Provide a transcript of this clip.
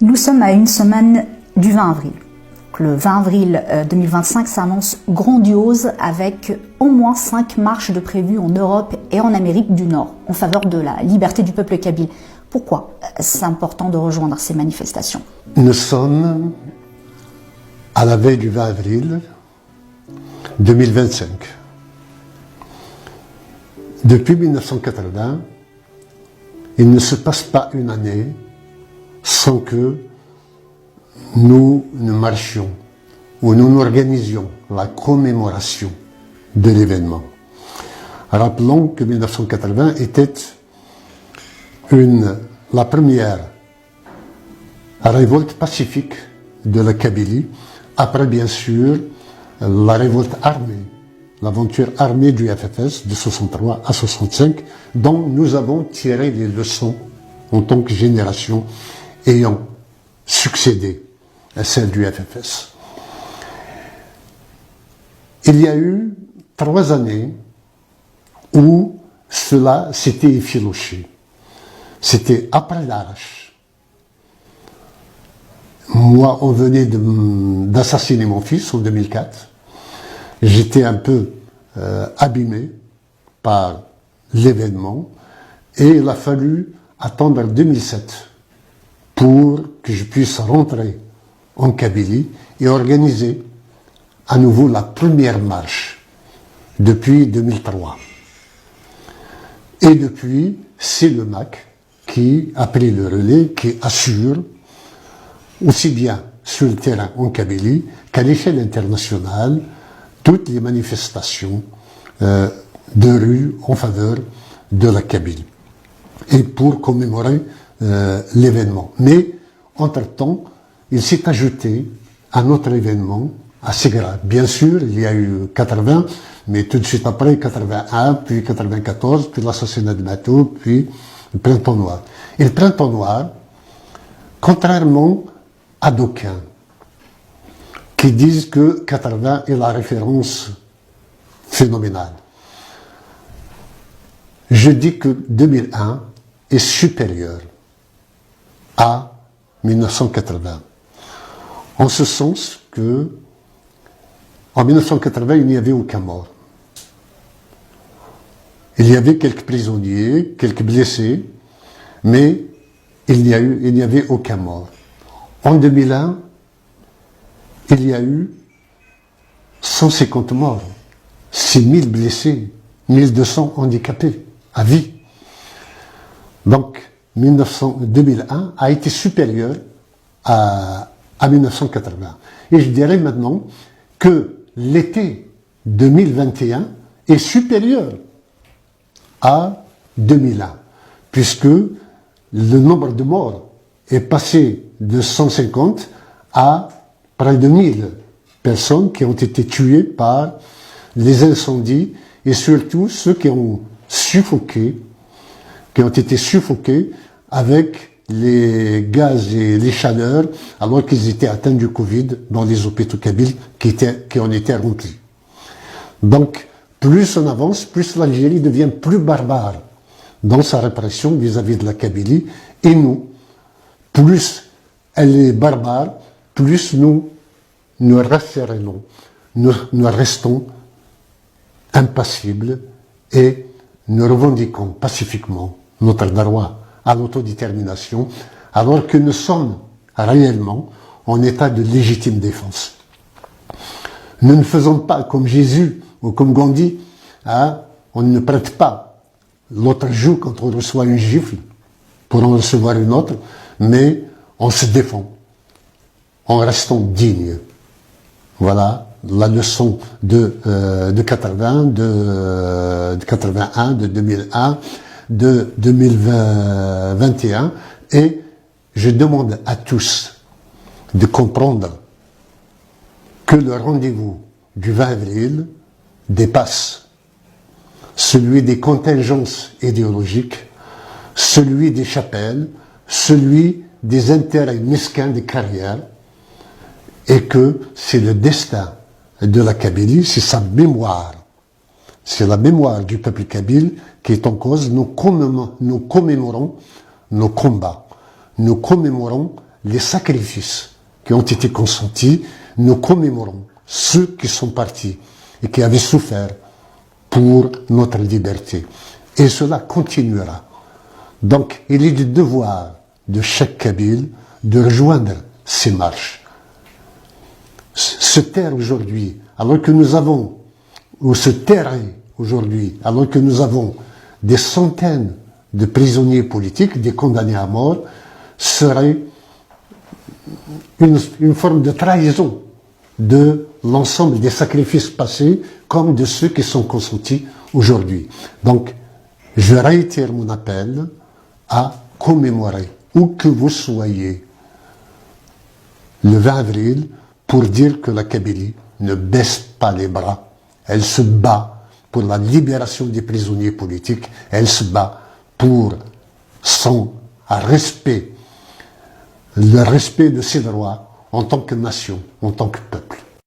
Nous sommes à une semaine du 20 avril. Le 20 avril 2025 s'annonce grandiose avec au moins 5 marches de prévues en Europe et en Amérique du Nord en faveur de la liberté du peuple kabyle. Pourquoi c'est important de rejoindre ces manifestations? Nous sommes à la veille du 20 avril 2025. Depuis 1980, il ne se passe pas une année sans que nous marchions ou nous organisions la commémoration de l'événement. Rappelons que 1980 était la première révolte pacifique de la Kabylie, après bien sûr la révolte armée, l'aventure armée du FFS de 63 à 65, dont nous avons tiré les leçons en tant que génération ayant succédé à celle du FFS. Il y a eu 3 années où cela s'était effiloché. C'était après l'Arrache. Moi, on venait d'assassiner mon fils en 2004. J'étais un peu abîmé par l'événement et il a fallu attendre 2007 pour que je puisse rentrer en Kabylie et organiser à nouveau la première marche depuis 2003. Et depuis, c'est le MAC qui a pris le relais, qui assure aussi bien sur le terrain en Kabylie qu'à l'échelle internationale toutes les manifestations de rue en faveur de la Kabylie et pour commémorer l'événement. Mais, entre-temps, il s'est ajouté un autre événement assez grave. Bien sûr, il y a eu 80, mais tout de suite après, 81, puis 94, puis l'assassinat de Matou, puis le Printemps Noir. Et le Printemps Noir, contrairement à d'aucuns qui disent que 80 est la référence phénoménale, je dis que 2001 est supérieur à 1980. En ce sens que, en 1980, il n'y avait aucun mort. Il y avait quelques prisonniers, quelques blessés, mais il n'y avait aucun mort. En 2001, il y a eu 150 morts, 6000 blessés, 1200 handicapés à vie. Donc, 2001 a été supérieur à 1980. Et je dirais maintenant que l'été 2021 est supérieur à 2001, puisque le nombre de morts est passé de 150 à près de 1000 personnes qui ont été tuées par les incendies et surtout ceux qui ont été suffoqués avec les gaz et les chaleurs alors qu'ils étaient atteints du Covid dans les hôpitaux kabyles qui en étaient remplis. Donc, plus on avance, plus l'Algérie devient plus barbare dans sa répression vis-à-vis de la Kabylie, et nous, plus elle est barbare, plus nous restons impassibles et nous revendiquons pacifiquement notre droit à l'autodétermination, alors que nous sommes réellement en état de légitime défense. Nous ne faisons pas comme Jésus ou comme Gandhi, on ne prête pas l'autre joue quand on reçoit une gifle pour en recevoir une autre, mais on se défend en restant digne. Voilà la leçon de 80, de 81, de 2001, de 2021, et je demande à tous de comprendre que le rendez-vous du 20 avril dépasse celui des contingences idéologiques, celui des chapelles, celui des intérêts mesquins des carrières, et que c'est le destin de la Kabylie, c'est sa mémoire. C'est la mémoire du peuple kabyle qui est en cause. Nous commémorons nos combats. Nous commémorons les sacrifices qui ont été consentis, nous commémorons ceux qui sont partis et qui avaient souffert pour notre liberté. Et cela continuera. Donc, il est du devoir de chaque Kabyle de rejoindre ces marches. Se taire aujourd'hui, alors que nous avons, ou se terrer aujourd'hui, alors que nous avons des centaines de prisonniers politiques, des condamnés à mort, serait une forme de trahison de l'ensemble des sacrifices passés comme de ceux qui sont consentis aujourd'hui. Donc, je réitère mon appel à commémorer, où que vous soyez, le 20 avril, pour dire que la Kabylie ne baisse pas les bras. Elle se bat pour la libération des prisonniers politiques. Elle se bat pour son respect, le respect de ses droits en tant que nation, en tant que peuple.